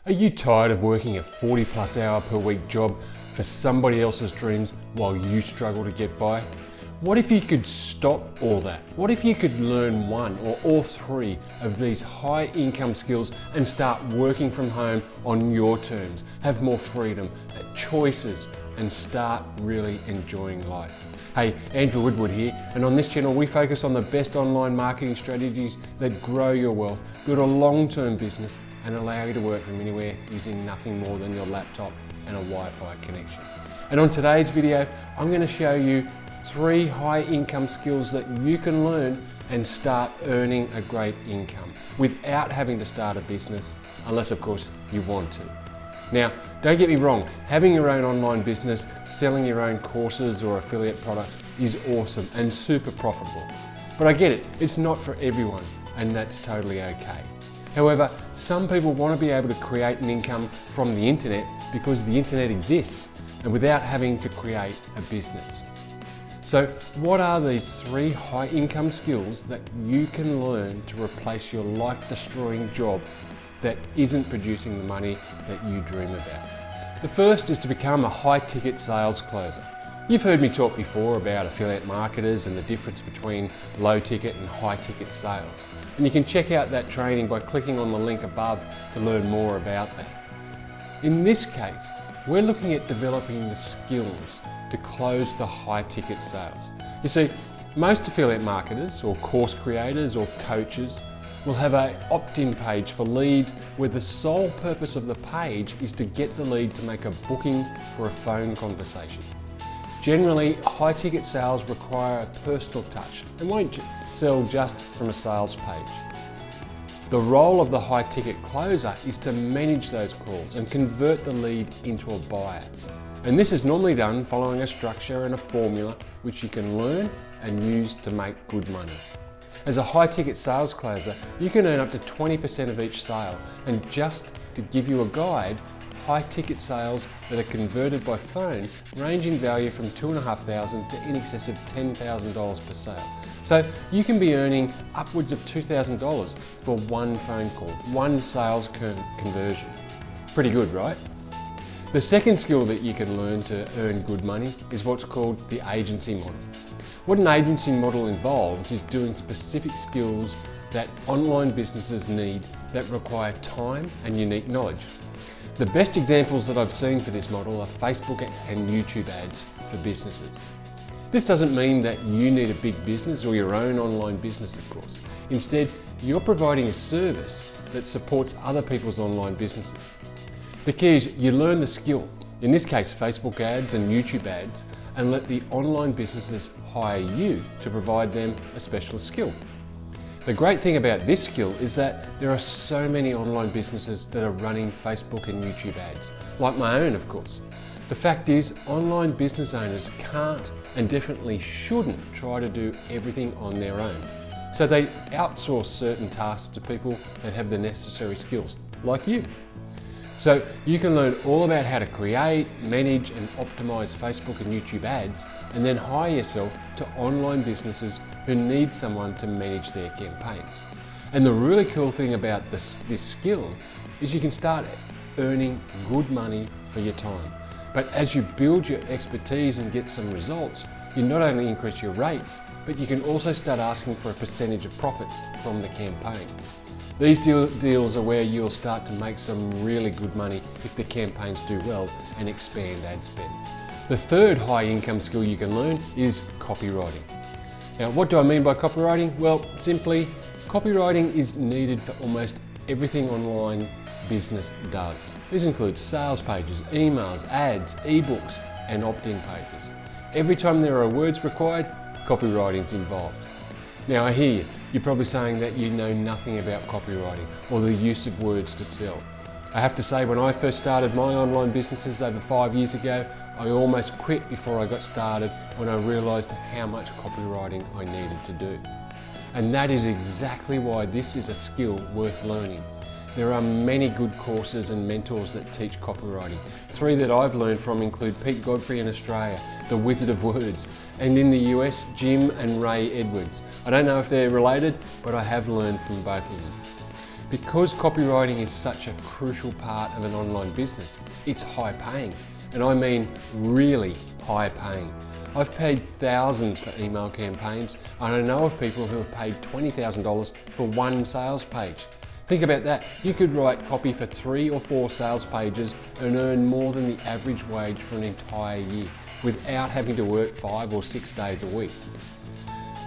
Are you tired of working a 40+ hour per week job for somebody else's dreams while you struggle to get by? What if you could stop all that? What if you could learn one or all three of these high income skills and start working from home on your terms, have more freedom, choices, and start really enjoying life? Hey, Andrew Woodward here, and on this channel we focus on the best online marketing strategies that grow your wealth, build a long-term business, and allow you to work from anywhere using nothing more than your laptop and a Wi-Fi connection. And on today's video, I'm going to show you 3 high income skills that you can learn and start earning a great income without having to start a business, unless of course you want to. Now, don't get me wrong, having your own online business, selling your own courses or affiliate products is awesome and super profitable. But I get it, it's not for everyone, and that's totally okay. However, some people want to be able to create an income from the internet because the internet exists and without having to create a business. So what are these 3 high income skills that you can learn to replace your life-destroying job that isn't producing the money that you dream about? The first is to become a high-ticket sales closer. You've heard me talk before about affiliate marketers and the difference between low-ticket and high-ticket sales. And you can check out that training by clicking on the link above to learn more about that. In this case, we're looking at developing the skills to close the high-ticket sales. You see, most affiliate marketers or course creators or coaches will have an opt-in page for leads where the sole purpose of the page is to get the lead to make a booking for a phone conversation. Generally, high-ticket sales require a personal touch and won't sell just from a sales page. The role of the high-ticket closer is to manage those calls and convert the lead into a buyer. And this is normally done following a structure and a formula which you can learn and use to make good money. As a high-ticket sales closer, you can earn up to 20% of each sale, and just to give you a guide, high-ticket sales that are converted by phone range in value from $2,500 to in excess of $10,000 per sale. So you can be earning upwards of $2,000 for one phone call, one sales conversion. Pretty good, right? The second skill that you can learn to earn good money is what's called the agency model. What an agency model involves is doing specific skills that online businesses need that require time and unique knowledge. The best examples that I've seen for this model are Facebook and YouTube ads for businesses. This doesn't mean that you need a big business or your own online business, of course. Instead, you're providing a service that supports other people's online businesses. The key is you learn the skill, in this case Facebook ads and YouTube ads, and let the online businesses hire you to provide them a specialist skill. The great thing about this skill is that there are so many online businesses that are running Facebook and YouTube ads, like my own of course. The fact is, online business owners can't and definitely shouldn't try to do everything on their own. So they outsource certain tasks to people that have the necessary skills, like you. So you can learn all about how to create, manage and optimize Facebook and YouTube ads, and then hire yourself to online businesses who need someone to manage their campaigns. And the really cool thing about this skill is you can start earning good money for your time. But as you build your expertise and get some results, you not only increase your rates, but you can also start asking for a percentage of profits from the campaign. These deals are where you'll start to make some really good money if the campaigns do well and expand ad spend. The third high income skill you can learn is copywriting. Now, what do I mean by copywriting? Well, simply, copywriting is needed for almost everything online business does. This includes sales pages, emails, ads, ebooks, and opt-in pages. Every time there are words required, copywriting is involved. Now I hear you. You're probably saying that you know nothing about copywriting or the use of words to sell. I have to say, when I first started my online businesses over 5 years ago, I almost quit before I got started when I realised how much copywriting I needed to do. And that is exactly why this is a skill worth learning. There are many good courses and mentors that teach copywriting. 3 that I've learned from include Pete Godfrey in Australia, the Wizard of Words, and in the US, Jim and Ray Edwards. I don't know if they're related, but I have learned from both of them. Because copywriting is such a crucial part of an online business, it's high paying. And I mean really high paying. I've paid thousands for email campaigns, and I know of people who have paid $20,000 for one sales page. Think about that. You could write copy for 3 or 4 sales pages and earn more than the average wage for an entire year without having to work 5 or 6 days a week.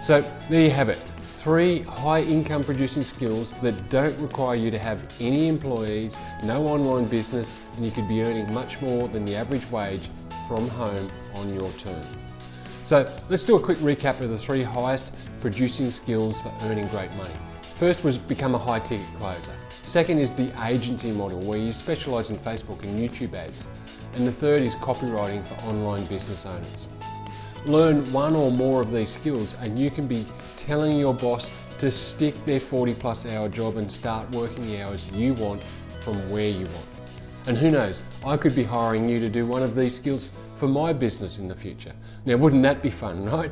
So there you have it. 3 high income producing skills that don't require you to have any employees, no online business, and you could be earning much more than the average wage from home on your term. So let's do a quick recap of the 3 highest producing skills for earning great money. First was become a high ticket closer. Second is the agency model, where you specialize in Facebook and YouTube ads. And the third is copywriting for online business owners. Learn one or more of these skills and you can be telling your boss to stick their 40+ hour job and start working the hours you want from where you want. And who knows, I could be hiring you to do one of these skills for my business in the future. Now, wouldn't that be fun, right?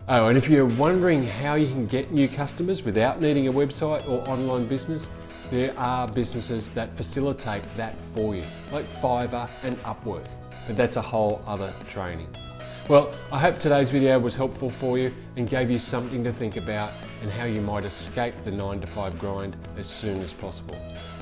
Oh, and if you're wondering how you can get new customers without needing a website or online business, there are businesses that facilitate that for you, like Fiverr and Upwork, but that's a whole other training. Well, I hope today's video was helpful for you and gave you something to think about and how you might escape the 9-to-5 grind as soon as possible.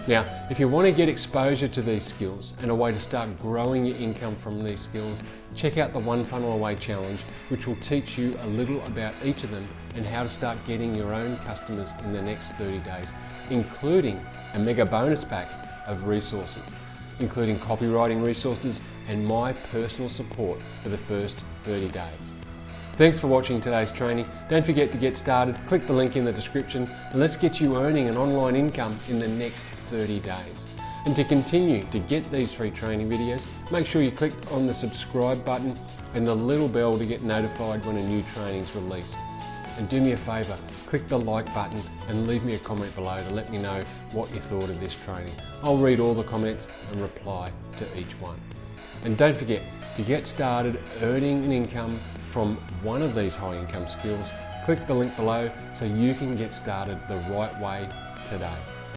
Now, if you want to get exposure to these skills and a way to start growing your income from these skills, check out the One Funnel Away Challenge, which will teach you a little about each of them and how to start getting your own customers in the next 30 days, including a mega bonus pack of resources, including copywriting resources and my personal support for the first 30 days. Thanks for watching today's training. Don't forget to get started, click the link in the description, and let's get you earning an online income in the next 30 days. And to continue to get these free training videos, make sure you click on the subscribe button and the little bell to get notified when a new training is released. And do me a favour, click the like button and leave me a comment below to let me know what you thought of this training. I'll read all the comments and reply to each one. And don't forget, to get started earning an income from one of these high income skills, click the link below so you can get started the right way today.